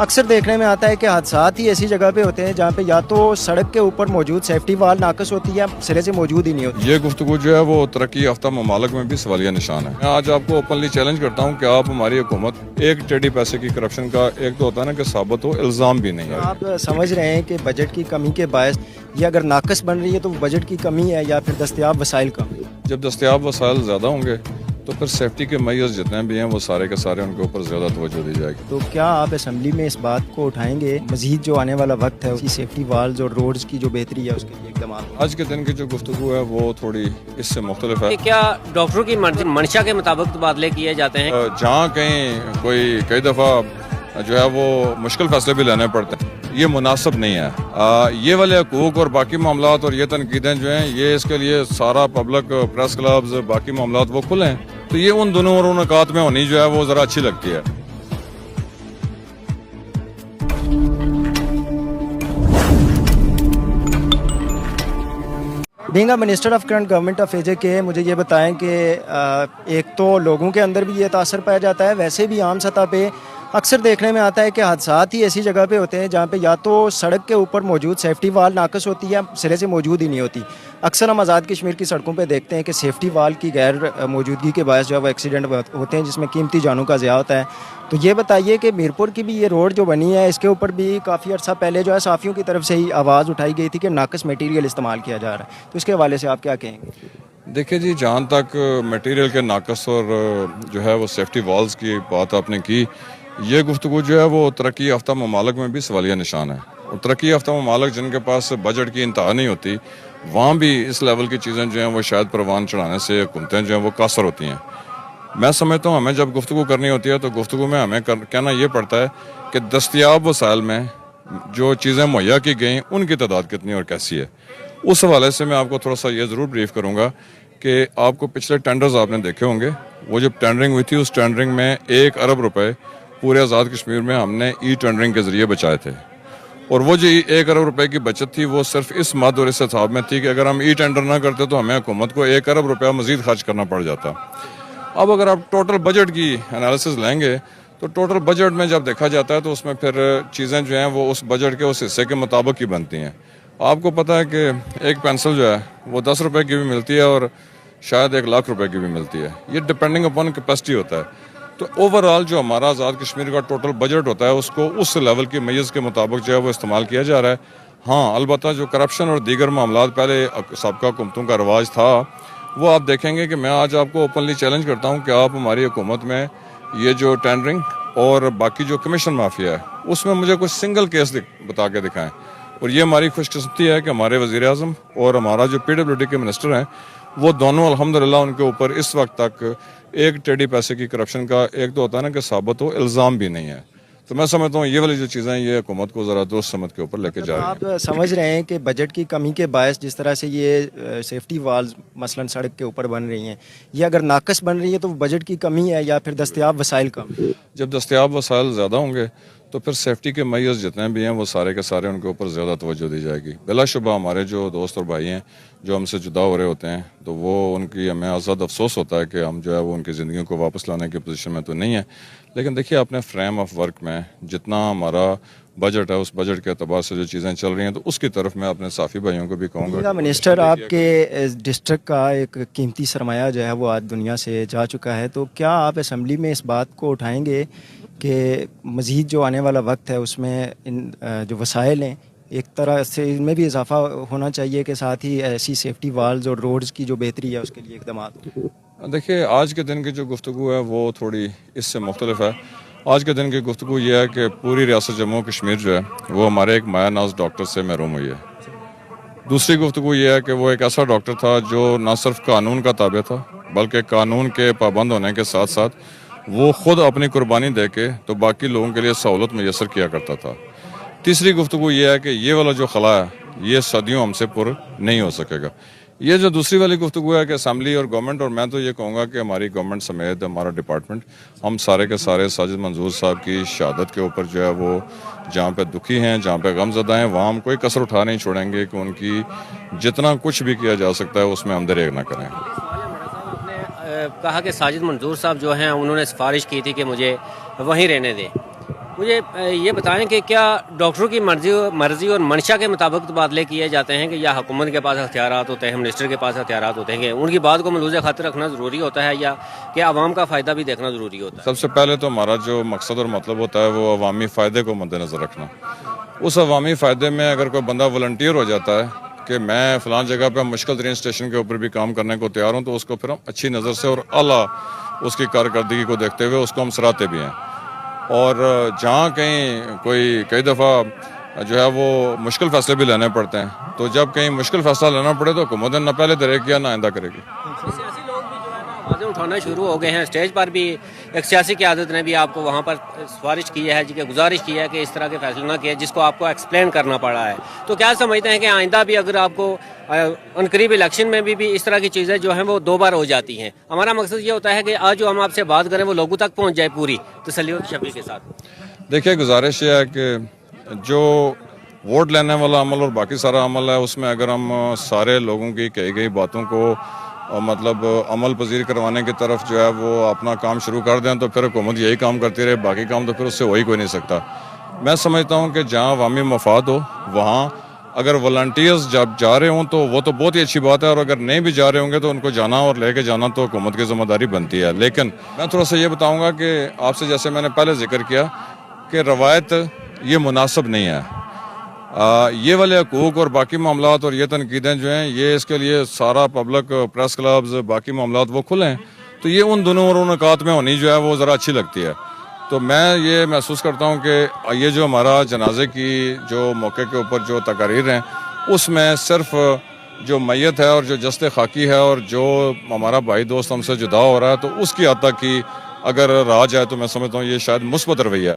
اکثر دیکھنے میں آتا ہے کہ حادثات ہی ایسی جگہ پہ ہوتے ہیں جہاں پہ یا تو سڑک کے اوپر موجود سیفٹی وال ناقص ہوتی ہے یا سرے سے موجود ہی نہیں ہوتی. یہ گفتگو جو ہے وہ ترقی یافتہ ممالک میں بھی سوالیہ نشان ہے. میں آج آپ کو اوپنلی چیلنج کرتا ہوں کہ آپ ہماری حکومت ایک ٹیڑھی پیسے کی کرپشن کا ایک تو ہوتا ہے نا کہ ثابت ہو, الزام بھی نہیں ہے. آپ سمجھ رہے ہیں کہ بجٹ کی کمی کے باعث یہ اگر ناقص بن رہی ہے تو بجٹ کی کمی ہے یا پھر دستیاب وسائل کم؟ جب دستیاب وسائل زیادہ ہوں گے تو پھر سیفٹی کے میئرز جتنے بھی ہیں وہ سارے کے سارے ان کے اوپر زیادہ توجہ دی جائے گی. تو کیا آپ اسمبلی میں اس بات کو اٹھائیں گے مزید جو آنے والا وقت ہے اسی سیفٹی والز اور روڈز کی جو بہتری ہے اس کے لیے اقدامات؟ آج کے دن کی جو گفتگو ہے وہ تھوڑی اس سے مختلف ہے. کیا ڈاکٹروں کی منشا کے مطابق تبادلے کیے جاتے ہیں؟ جہاں کہیں کئی دفعہ جو ہے وہ مشکل فیصلے بھی لینے پڑتے ہیں, یہ مناسب نہیں ہے. یہ والے حقوق اور باقی معاملات اور یہ تنقیدیں جو ہیں یہ اس کے لیے سارا پبلک پریس کلبز باقی معاملات وہ کھلے ہیں, تو یہ ان دونوں اور نکات میں ہونی جو ہے وہ ذرا اچھی لگتی ہے. Being a minister of current government of A K مجھے یہ بتائیں کہ ایک تو لوگوں کے اندر بھی یہ تاثر پایا جاتا ہے, ویسے بھی عام سطح پہ اکثر دیکھنے میں آتا ہے کہ حادثات ہی ایسی جگہ پہ ہوتے ہیں جہاں پہ یا تو سڑک کے اوپر موجود سیفٹی وال ناقص ہوتی ہے یا سرے سے موجود ہی نہیں ہوتی. اکثر ہم آزاد کشمیر کی سڑکوں پہ دیکھتے ہیں کہ سیفٹی وال کی غیر موجودگی کے باعث جو ہے وہ ایکسیڈنٹ ہوتے ہیں جس میں قیمتی جانوں کا ضیاع ہوتا ہے. تو یہ بتائیے کہ میرپور کی بھی یہ روڈ جو بنی ہے اس کے اوپر بھی کافی عرصہ پہلے جو ہے صحافیوں کی طرف سے ہی آواز اٹھائی گئی تھی کہ ناقص میٹیریل استعمال کیا جا رہا ہے, تو اس کے حوالے سے آپ کیا کہیں گے؟ دیکھیں جی, جہاں تک میٹیریل کے ناقص اور جو ہے وہ سیفٹی والز کی بات آپ نے کی, یہ گفتگو جو ہے وہ ترقی یافتہ ممالک میں بھی سوالیہ نشان ہے. اور ترقی یافتہ ممالک جن کے پاس بجٹ کی انتہا نہیں ہوتی وہاں بھی اس لیول کی چیزیں جو ہیں وہ شاید پروان چڑھانے سے حکومتیں جو ہیں وہ قاصر ہوتی ہیں. میں سمجھتا ہوں ہمیں جب گفتگو کرنی ہوتی ہے تو گفتگو میں ہمیں کہنا یہ پڑتا ہے کہ دستیاب وسائل میں جو چیزیں مہیا کی گئیں ان کی تعداد کتنی اور کیسی ہے. اس حوالے سے میں آپ کو تھوڑا سا یہ ضرور بریف کروں گا کہ آپ کو پچھلے ٹینڈرز آپ نے دیکھے ہوں گے, وہ جب ٹینڈرنگ ہوئی تھی اس ٹینڈرنگ میں 1 ارب روپے پورے آزاد کشمیر میں ہم نے ای ٹینڈرنگ کے ذریعے بچائے تھے. اور وہ جو 1 ارب روپے کی بچت تھی وہ صرف اس مد اور اس حساب میں تھی کہ اگر ہم ای ٹینڈر نہ کرتے تو ہمیں حکومت کو 1 ارب روپیہ مزید خرچ کرنا پڑ جاتا. اب اگر آپ ٹوٹل بجٹ کی انالیسز لیں گے تو ٹوٹل بجٹ میں جب دیکھا جاتا ہے تو اس میں پھر چیزیں جو ہیں وہ اس بجٹ کے اس حصے کے مطابق ہی بنتی ہیں. آپ کو پتہ ہے کہ ایک پینسل جو ہے وہ 10 روپے کی بھی ملتی ہے اور شاید 1 لاکھ روپے کی بھی ملتی ہے. یہ ڈپینڈنگ اپون کیپیسٹی ہوتا ہے. تو اوور آل جو ہمارا آزاد کشمیر کا ٹوٹل بجٹ ہوتا ہے اس کو اس لیول کی میز کے مطابق جو ہے وہ استعمال کیا جا رہا ہے. ہاں البتہ جو کرپشن اور دیگر معاملات پہلے سابقہ حکومتوں کا رواج تھا وہ آپ دیکھیں گے کہ میں آج آپ کو اوپنلی چیلنج کرتا ہوں کہ آپ ہماری حکومت میں یہ جو ٹینڈرنگ اور باقی جو کمیشن مافیا ہے اس میں مجھے کوئی سنگل کیس بتا کے دکھائیں. اور یہ ہماری خوش قسمتی ہے کہ ہمارے وزیر اعظم اور ہمارا جو PWD کے منسٹر ہیں وہ دونوں الحمدللہ ان کے اوپر اس وقت تک ایک ٹیڑھی پیسے کی کرپشن کا ایک تو ہوتا ہے نا کہ ثابت ہو, الزام بھی نہیں ہے. تو میں سمجھتا ہوں یہ والی جو چیزیں یہ حکومت کو ذرا درست سمجھ کے اوپر لے کے جا رہی ہیں. آپ سمجھ رہے ہیں کہ بجٹ کی کمی کے باعث جس طرح سے یہ سیفٹی والز مثلا سڑک کے اوپر بن رہی ہیں یہ اگر ناقص بن رہی ہے تو بجٹ کی کمی ہے یا پھر دستیاب وسائل کم؟ جب دستیاب وسائل زیادہ ہوں گے تو پھر سیفٹی کے میئرز جتنے بھی ہیں وہ سارے کے سارے ان کے اوپر زیادہ توجہ دی جائے گی. بلا شبہ ہمارے جو دوست اور بھائی ہیں جو ہم سے جدا ہو رہے ہوتے ہیں تو وہ ان کی ہمیں آزاد افسوس ہوتا ہے کہ ہم جو ہے وہ ان کی زندگیوں کو واپس لانے کی پوزیشن میں تو نہیں ہے. لیکن دیکھیے اپنے فریم آف ورک میں جتنا ہمارا بجٹ ہے اس بجٹ کے اعتبار سے جو چیزیں چل رہی ہیں تو اس کی طرف میں اپنے ساتھی بھائیوں کو بھی کہوں گا. منسٹر آپ کے ڈسٹرکٹ کا ایک قیمتی سرمایہ جو ہے وہ آج دنیا سے جا چکا ہے, تو کیا آپ اسمبلی میں اس بات کو اٹھائیں گے کہ مزید جو آنے والا وقت ہے اس میں ان جو وسائل ہیں ایک طرح سے ان میں بھی اضافہ ہونا چاہیے کہ ساتھ ہی ایسی سیفٹی والز اور روڈز کی جو بہتری ہے اس کے لیے اقدامات؟ دیکھیے آج کے دن کی جو گفتگو ہے وہ تھوڑی اس سے مختلف ہے. آج کے دن کی گفتگو یہ ہے کہ پوری ریاست جموں کشمیر جو ہے وہ ہمارے ایک مایہ ناز ڈاکٹر سے محروم ہوئی ہے. دوسری گفتگو یہ ہے کہ وہ ایک ایسا ڈاکٹر تھا جو نہ صرف قانون کا تابع تھا بلکہ قانون کے پابند ہونے کے ساتھ ساتھ وہ خود اپنی قربانی دے کے تو باقی لوگوں کے لیے سہولت میسر کیا کرتا تھا. تیسری گفتگو یہ ہے کہ یہ والا جو خلا ہے یہ صدیوں ہم سے پر نہیں ہو سکے گا. یہ جو دوسری والی گفتگو ہے کہ اسمبلی اور گورنمنٹ, اور میں تو یہ کہوں گا کہ ہماری گورنمنٹ سمیت ہمارا ڈپارٹمنٹ ہم سارے کے سارے ساجد منظور صاحب کی شہادت کے اوپر جو ہے وہ جہاں پہ دکھی ہیں جہاں پہ غم زدہ ہیں وہاں ہم کوئی کسر اٹھا نہیں چھوڑیں گے کہ ان کی جتنا کچھ بھی کیا جا سکتا ہے اس میں ہم دریغ نہ کریں. کہا کہ ساجد منظور صاحب جو ہیں انہوں نے سفارش کی تھی کہ مجھے وہیں رہنے دیں, مجھے یہ بتائیں کہ کیا ڈاکٹروں کی مرضی اور منشا کے مطابق تبادلے کیے جاتے ہیں کہ یا حکومت کے پاس اختیارات ہوتے ہیں, منسٹر کے پاس اختیارات ہوتے ہیں, کہ ان کی بات کو ملوث خاطر رکھنا ضروری ہوتا ہے یا کہ عوام کا فائدہ بھی دیکھنا ضروری ہوتا ہے؟ سب سے پہلے تو ہمارا جو مقصد اور مطلب ہوتا ہے وہ عوامی فائدے کو مد نظر رکھنا. اس عوامی فائدے میں اگر کوئی بندہ والنٹیئر ہو جاتا ہے کہ میں فلاں جگہ پہ مشکل ترین اسٹیشن کے اوپر بھی کام کرنے کو تیار ہوں, تو اس کو پھر ہم اچھی نظر سے اور اعلیٰ اس کی کارکردگی کو دیکھتے ہوئے اس کو ہم سراہتے بھی ہیں. اور جہاں کئی دفعہ جو ہے وہ مشکل فیصلے بھی لینے پڑتے ہیں, تو جب کہیں مشکل فیصلہ لینا پڑے تو حکومت نے نہ پہلے درے کیا نہ آئندہ کرے گی. سیاسی لوگ بھی جو ہے نا آوازیں اٹھانا شروع ہو گئے ہیں. اسٹیج پر بھی ایک سیاسی قیادت نے بھی آپ کو وہاں پر سفارش کی ہے, کہ گزارش کی ہے کہ اس طرح کے فیصلے نہ کیے, جس کو آپ کو ایکسپلین کرنا پڑا ہے. تو کیا سمجھتے ہیں کہ آئندہ بھی اگر آپ کو عنقریب الیکشن میں بھی اس طرح کی چیزیں جو ہیں وہ 2 بار ہو جاتی ہیں؟ ہمارا مقصد یہ ہوتا ہے کہ آج جو ہم آپ سے بات کریں وہ لوگوں تک پہنچ جائے پوری تسلی و شفیع کے ساتھ. دیکھیے, گزارش یہ ہے کہ جو ووٹ لینے والا عمل اور باقی سارا عمل ہے, اس میں اگر ہم سارے لوگوں کی کہی گئی باتوں کو مطلب عمل پذیر کروانے کی طرف جو ہے وہ اپنا کام شروع کر دیں تو پھر حکومت یہی کام کرتی رہے, باقی کام تو پھر اس سے ہو ہی کوئی نہیں سکتا. میں سمجھتا ہوں کہ جہاں عوامی مفاد ہو وہاں اگر والنٹیئرز جب جا رہے ہوں تو وہ تو بہت ہی اچھی بات ہے, اور اگر نہیں بھی جا رہے ہوں گے تو ان کو جانا اور لے کے جانا تو حکومت کی ذمہ داری بنتی ہے. لیکن میں تھوڑا سا یہ بتاؤں گا کہ آپ سے, جیسے میں نے پہلے ذکر کیا کہ روایت یہ مناسب نہیں ہے. یہ والے حقوق اور باقی معاملات اور یہ تنقیدیں جو ہیں یہ اس کے لیے سارا پبلک پریس کلبز باقی معاملات وہ کھلے ہیں, تو یہ ان دونوں اور ان نکات میں ہونی جو ہے وہ ذرا اچھی لگتی ہے. تو میں یہ محسوس کرتا ہوں کہ یہ جو ہمارا جنازے کی جو موقع کے اوپر جو تقاریر ہیں اس میں صرف جو میت ہے اور جو جسد خاکی ہے اور جو ہمارا بھائی دوست ہم سے جدا ہو رہا ہے تو اس کی حد تک کی اگر رہا جائے تو میں سمجھتا ہوں یہ شاید مثبت رویہ ہے.